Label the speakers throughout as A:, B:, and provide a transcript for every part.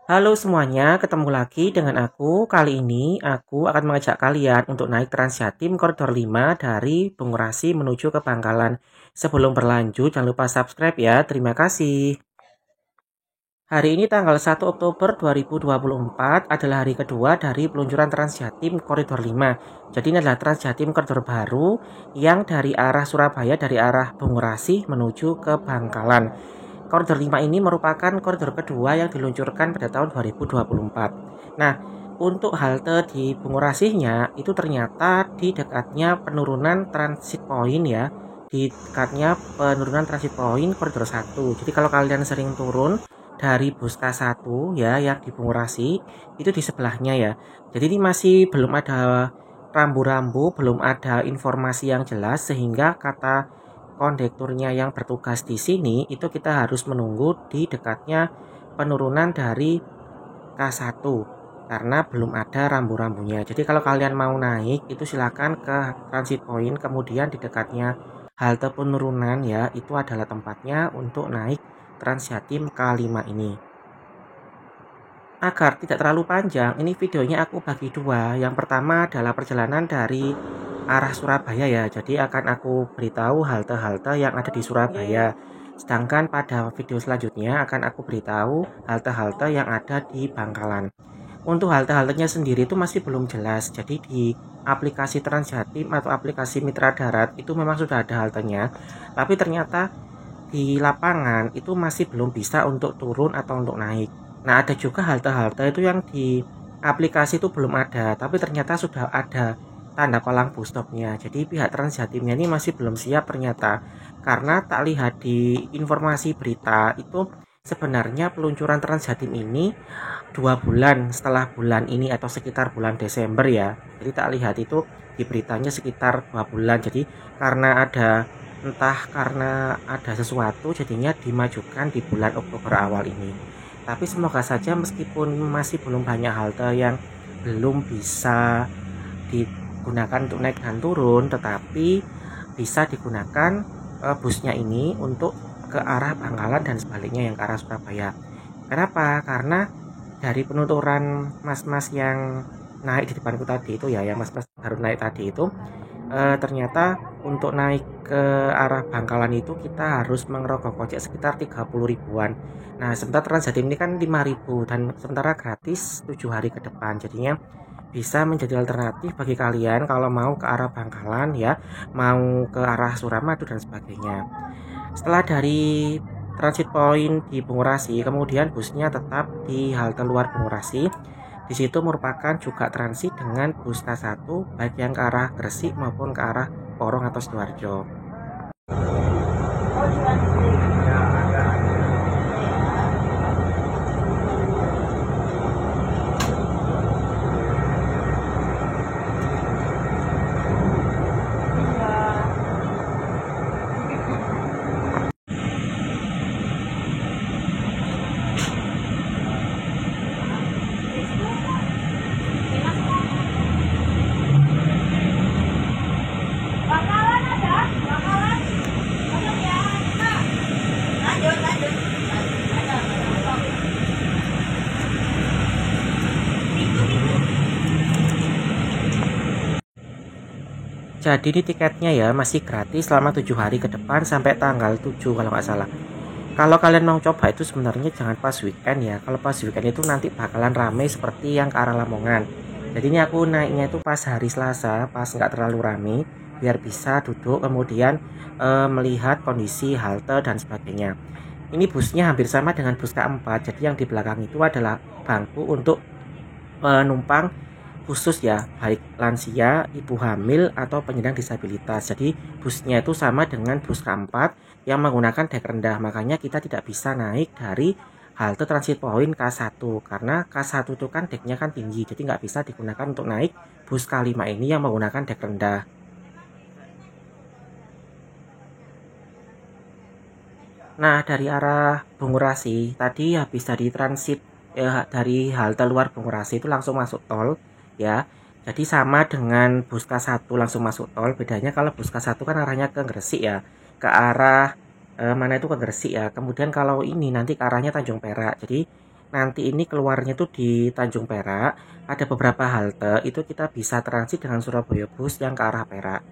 A: Halo semuanya, ketemu lagi dengan aku. Kali ini aku akan mengajak kalian untuk naik Transjatim Koridor 5 dari Bungurasi menuju ke Bangkalan. Sebelum berlanjut, jangan lupa subscribe ya. Terima kasih. Hari ini tanggal 1 Oktober 2024 adalah hari kedua dari peluncuran Transjatim Koridor 5. Jadi ini adalah Transjatim Koridor baru yang dari arah Surabaya, dari arah Bungurasi menuju ke Bangkalan. Koridor 5 ini merupakan koridor kedua yang diluncurkan pada tahun 2024. Nah, untuk halte di Bungurasinya itu ternyata di dekatnya penurunan transit point ya. Di dekatnya penurunan transit point koridor 1. Jadi kalau kalian sering turun dari bus K1 ya yang di Bungurasi itu di sebelahnya ya. Jadi ini masih belum ada rambu-rambu, belum ada informasi yang jelas sehingga kata kondekturnya yang bertugas di sini itu kita harus menunggu di dekatnya penurunan dari K1 karena belum ada rambu-rambunya. Jadi kalau kalian mau naik itu silakan ke transit point, kemudian di dekatnya halte penurunan ya itu adalah tempatnya untuk naik Transjatim K5 ini. Agar tidak terlalu panjang, ini videonya aku bagi dua. Yang pertama adalah perjalanan dari arah Surabaya ya. Jadi akan aku beritahu halte-halte yang ada di Surabaya. Sedangkan pada video selanjutnya akan aku beritahu halte-halte yang ada di Bangkalan. Untuk halte-haltenya sendiri itu masih belum jelas. Jadi di aplikasi Transjatim atau aplikasi Mitra Darat itu memang sudah ada haltenya. Tapi ternyata di lapangan itu masih belum bisa untuk turun atau untuk naik. Nah, ada juga halte-halte itu yang di aplikasi itu belum ada, tapi ternyata sudah ada tanda palang bus stopnya. Jadi pihak Transjatimnya ini masih belum siap ternyata. Karena tak lihat di informasi berita itu sebenarnya peluncuran Transjatim ini 2 bulan setelah bulan ini atau sekitar bulan Desember ya. Jadi tak lihat itu di beritanya sekitar 2 bulan. Jadi karena ada entah karena ada sesuatu jadinya dimajukan di bulan Oktober awal ini. Tapi semoga saja meskipun masih belum banyak halte yang belum bisa digunakan untuk naik dan turun, tetapi bisa digunakan busnya ini untuk ke arah Bangkalan dan sebaliknya yang ke arah Surabaya. Kenapa? Karena dari penuturan mas-mas yang naik di depanku tadi itu ya, yang mas-mas baru naik tadi itu ternyata untuk naik ke arah Bangkalan itu kita harus mengerogoh kocek sekitar 30 ribuan. Nah, sementara Transjatim ini kan 5.000 dan sementara gratis 7 hari ke depan. Jadinya bisa menjadi alternatif bagi kalian kalau mau ke arah Bangkalan ya, mau ke arah Suramadu dan sebagainya. Setelah dari transit point di Bungurasi, kemudian busnya tetap di halte luar Bungurasi. Di situ merupakan juga transit dengan bus K1 baik yang ke arah Gresik maupun ke arah Porong atau Sidoarjo.
B: Bakalan ada, bakalan. Oke ya. Nah, lanjut, lanjut.
A: Jadi ini tiketnya ya masih gratis selama 7 hari ke depan sampai tanggal 7 kalau nggak salah. Kalau kalian mau coba itu sebenarnya jangan pas weekend ya. Kalau pas weekend itu nanti bakalan rame seperti yang ke arah Lamongan. Jadi ini aku naiknya itu pas hari Selasa, pas nggak terlalu rame, biar bisa duduk kemudian melihat kondisi halte dan sebagainya. Ini busnya hampir sama dengan bus K4. Jadi yang di belakang itu adalah bangku untuk penumpang khusus ya, baik lansia, ibu hamil atau penyandang disabilitas. Jadi busnya itu sama dengan bus K4 yang menggunakan dek rendah. Makanya kita tidak bisa naik dari halte transit point K1 karena K1 itu kan deknya kan tinggi. Jadi nggak bisa digunakan untuk naik bus K5 ini yang menggunakan dek rendah. Nah, dari arah Bungurasi tadi habis dari transit dari halte luar Bungurasi itu langsung masuk tol ya. Jadi sama dengan bus K1 langsung masuk tol. Bedanya kalau bus K1 kan arahnya ke Gresik ya. Ke arah mana itu ke Gresik ya. Kemudian kalau ini nanti ke arahnya Tanjung Perak. Jadi nanti ini keluarnya tuh di Tanjung Perak. Ada beberapa halte itu kita bisa transit dengan Surabaya Bus yang ke arah Perak.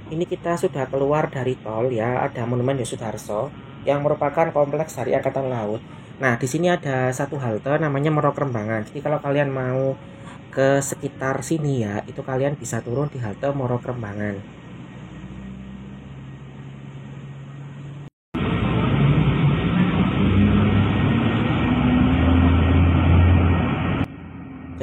A: Ini kita sudah keluar dari tol ya, ada Monumen Yosudarso yang merupakan kompleks dari Angkatan Laut. Nah, di sini ada satu halte namanya Morokrembangan. Jadi kalau kalian mau ke sekitar sini ya, itu kalian bisa turun di halte Morokrembangan.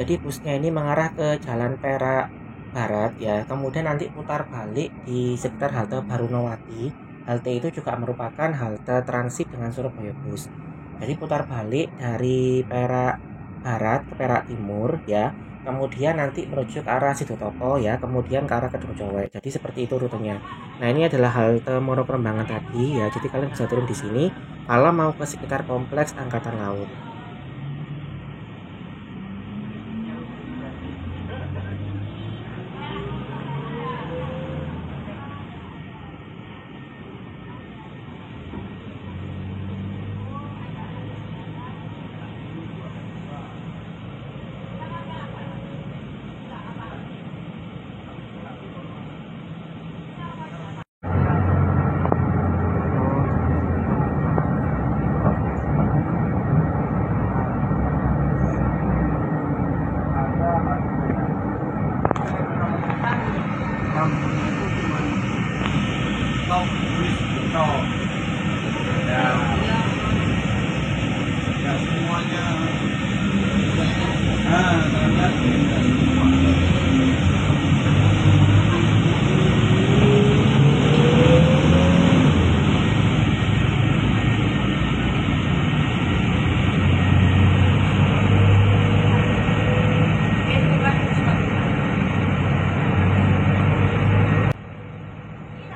A: Jadi busnya ini mengarah ke Jalan Perak Barat ya, kemudian nanti putar balik di sekitar halte Barunawati. Halte itu juga merupakan halte transit dengan Surabaya Bus. Jadi putar balik dari Perak Barat ke Perak Timur ya, kemudian nanti menuju ke arah Sidotopo ya, kemudian ke arah Kedung Cowe. Jadi seperti itu rutenya. Nah, ini adalah halte Morokrembangan tadi ya, jadi kalian bisa turun di sini kalau mau ke sekitar kompleks Angkatan Laut.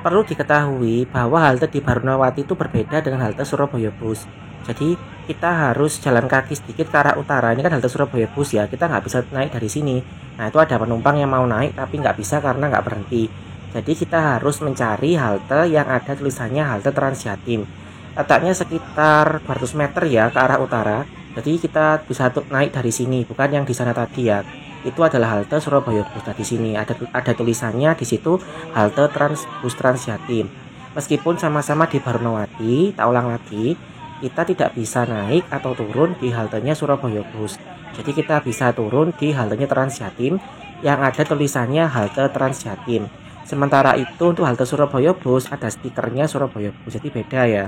A: Perlu diketahui bahwa halte di Barunawati itu berbeda dengan halte Surabaya Bus. Jadi kita harus jalan kaki sedikit ke arah utara. Ini kan halte Surabaya Bus ya, kita nggak bisa naik dari sini. Nah, itu ada penumpang yang mau naik tapi nggak bisa karena nggak berhenti. Jadi kita harus mencari halte yang ada tulisannya halte Transjatim. Letaknya sekitar 200 meter ya ke arah utara. Jadi kita bisa naik dari sini, bukan yang di sana tadi ya. Itu adalah halte Surabaya Bus. Di sini ada tulisannya di situ halte Bus Transjatim. Meskipun sama-sama di Barunawati, tak ulang lagi, kita tidak bisa naik atau turun di haltenya Surabaya Bus. Jadi kita bisa turun di haltenya Transjatim yang ada tulisannya halte Transjatim. Sementara itu untuk halte Surabaya Bus ada stikernya Surabaya Bus, jadi beda ya.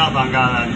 C: Tengah Bangkalan.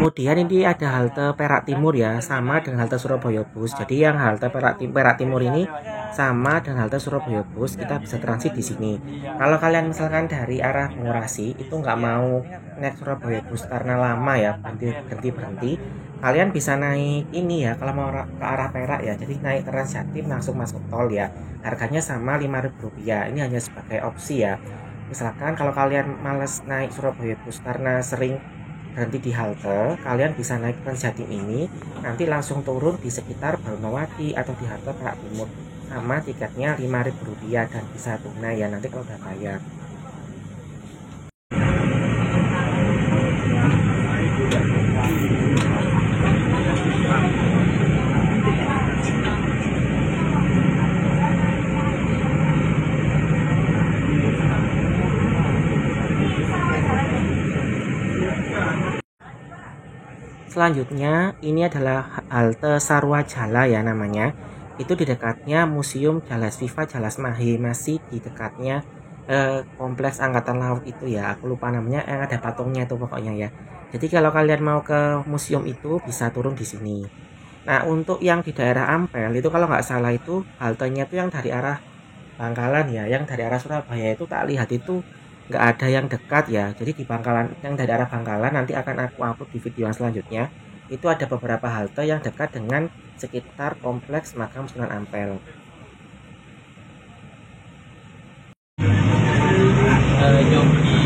A: Kemudian ini ada halte Perak Timur ya, sama dengan halte Surabaya Bus. Jadi yang halte Perak Timur ini sama dengan halte Surabaya Bus, kita bisa transit di sini. Kalau kalian misalkan dari arah Bungurasi itu nggak mau naik Surabaya Bus karena lama ya, berhenti, kalian bisa naik ini ya kalau mau ke arah Perak ya. Jadi naik Transjatim langsung masuk tol ya. Harganya sama Rp5.000. Ini hanya sebagai opsi ya. Misalkan kalau kalian males naik Surabaya Bus karena sering berhenti di halte, kalian bisa naik Transjatim ini, nanti langsung turun di sekitar Fatmawati atau di halte Perak Timur. Sama tiketnya Rp5.000 dan bisa tunai ya nanti kalau udah bayar. Selanjutnya ini adalah halte Sarwajala ya namanya. Itu di dekatnya Museum Jalas Viva Jalas Mahe, masih di dekatnya kompleks Angkatan Laut itu ya. Aku lupa namanya, yang ada patungnya itu pokoknya ya. Jadi kalau kalian mau ke museum itu bisa turun di sini. Nah untuk yang di daerah Ampel itu kalau nggak salah itu haltenya itu yang dari arah Bangkalan ya, yang dari arah Surabaya itu tak lihat itu nggak ada yang dekat ya. Jadi di Bangkalan, yang dari arah Bangkalan nanti akan aku upload di video yang selanjutnya. Itu ada beberapa halte yang dekat dengan sekitar kompleks Makam Sunan Ampel.
C: Nyobi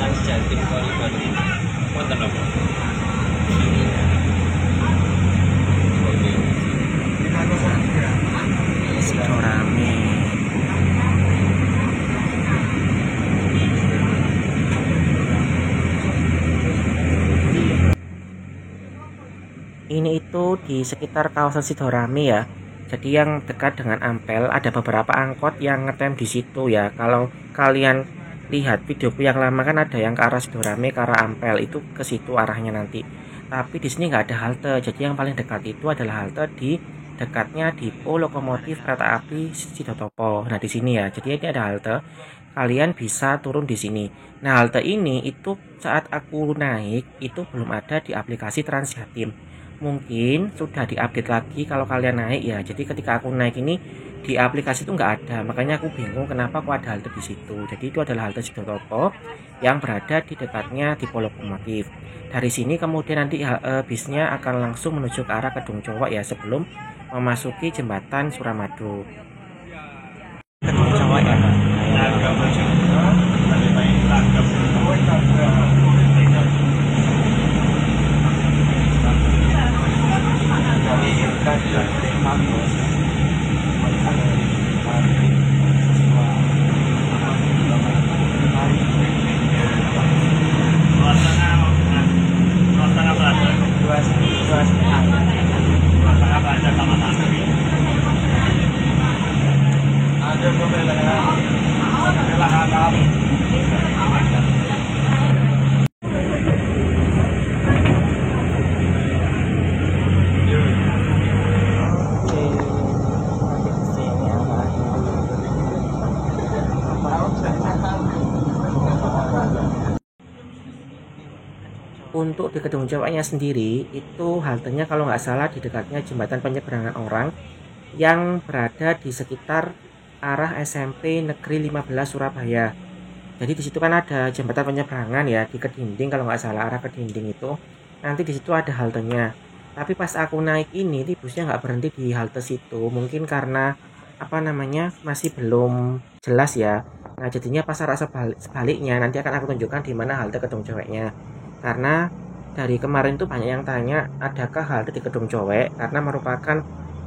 C: Transjatim Koridor wonten apa?
A: Sido rame. Ini itu di sekitar kawasan Sidorame ya. Jadi yang dekat dengan Ampel ada beberapa angkot yang ngetem di situ ya. Kalau kalian lihat videoku yang lama kan ada yang ke arah Sidorame, ke arah Ampel, itu ke situ arahnya nanti. Tapi di sini nggak ada halte. Jadi yang paling dekat itu adalah halte di dekatnya Depo Lokomotif Kereta Api Sidotopo. Nah di sini ya. Jadi ini ada halte. Kalian bisa turun di sini. Nah halte ini itu saat aku naik itu belum ada di aplikasi Transjatim. Mungkin sudah diupdate lagi kalau kalian naik ya. Jadi ketika aku naik ini di aplikasi itu nggak ada, makanya aku bingung kenapa kok ada halte di situ. Jadi itu adalah halte Sidotopo yang berada di dekatnya Depo Lokomotif. Dari sini kemudian nanti bisnya akan langsung menuju ke arah Kedung Cowok ya, sebelum memasuki jembatan Suramadu. Kedung Cowok ya. Untuk di Kedung Cowoknya sendiri itu haltenya kalau nggak salah di dekatnya jembatan penyeberangan orang yang berada di sekitar arah SMP Negeri 15 Surabaya. Jadi di situ kan ada jembatan penyeberangan ya di Kedinding, kalau nggak salah arah Kedinding itu. Nanti di situ ada haltenya. Tapi pas aku naik ini busnya nggak berhenti di halte situ. Mungkin karena apa namanya masih belum jelas ya. Nah jadinya pas arah sebaliknya nanti akan aku tunjukkan di mana halte Kedung Cowoknya. Karena dari kemarin tuh banyak yang tanya adakah halte di Kedung Cowok, karena merupakan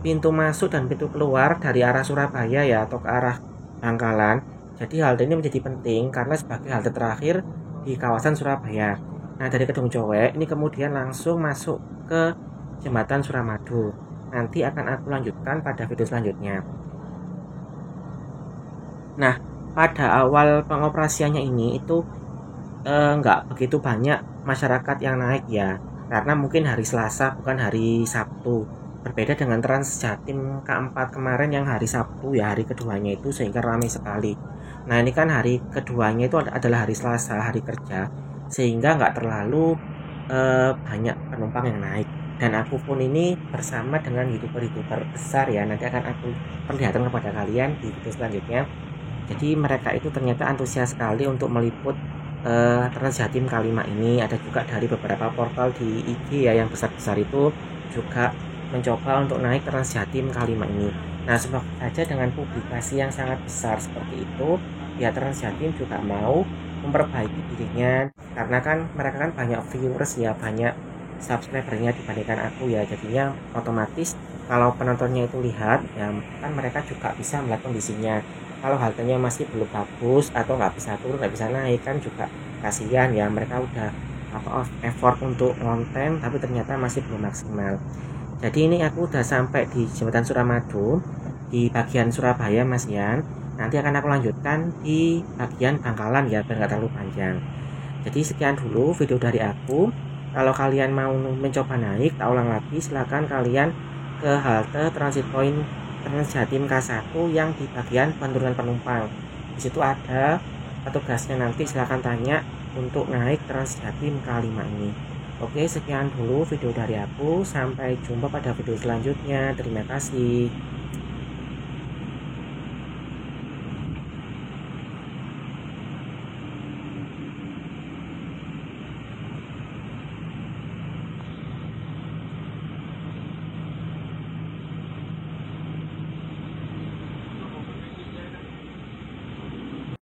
A: pintu masuk dan pintu keluar dari arah Surabaya ya, atau ke arah Bangkalan. Jadi halte ini menjadi penting karena sebagai halte terakhir di kawasan Surabaya. Nah, dari Kedung Cowek ini kemudian langsung masuk ke Jembatan Suramadu. Nanti akan aku lanjutkan pada video selanjutnya. Nah, pada awal pengoperasiannya ini itu nggak begitu banyak masyarakat yang naik ya, karena mungkin hari Selasa bukan hari Sabtu. Berbeda dengan Trans Jatim K4 kemarin yang hari Sabtu ya, hari keduanya itu, sehingga ramai sekali. Nah, ini kan hari keduanya itu adalah hari Selasa, hari kerja, sehingga nggak terlalu banyak penumpang yang naik. Dan aku pun ini bersama dengan youtuber-youtuber besar ya, nanti akan aku perlihatkan kepada kalian di video selanjutnya. Jadi mereka itu ternyata antusias sekali untuk meliput Trans Jatim K5 ini. Ada juga dari beberapa portal di IG ya yang besar-besar itu juga mencoba untuk naik Trans Jatim K5 ini. Nah, semoga saja dengan publikasi yang sangat besar seperti itu ya, Trans Jatim juga mau memperbaiki dirinya, karena kan mereka kan banyak viewers ya, banyak subscribernya dibandingkan aku ya. Jadinya otomatis kalau penontonnya itu lihat ya, kan mereka juga bisa melihat kondisinya. Kalau haltenya masih belum bagus atau nggak bisa turun, nggak bisa naik, kan juga kasihan ya, mereka udah effort untuk konten tapi ternyata masih belum maksimal. Jadi ini aku udah sampai di Jembatan Suramadu di bagian Surabaya Mas Yan. Nanti akan aku lanjutkan di bagian Bangkalan ya, biar nggak terlalu panjang. Jadi sekian dulu video dari aku. Kalau kalian mau mencoba naik, tak ulang lagi, silahkan kalian ke halte Transit Point Trans Jatim K1 yang di bagian penurunan penumpang. Di situ ada petugasnya, nanti silahkan tanya untuk naik Trans Jatim K5 ini. Oke, sekian dulu video dari aku. Sampai jumpa pada video selanjutnya. Terima kasih.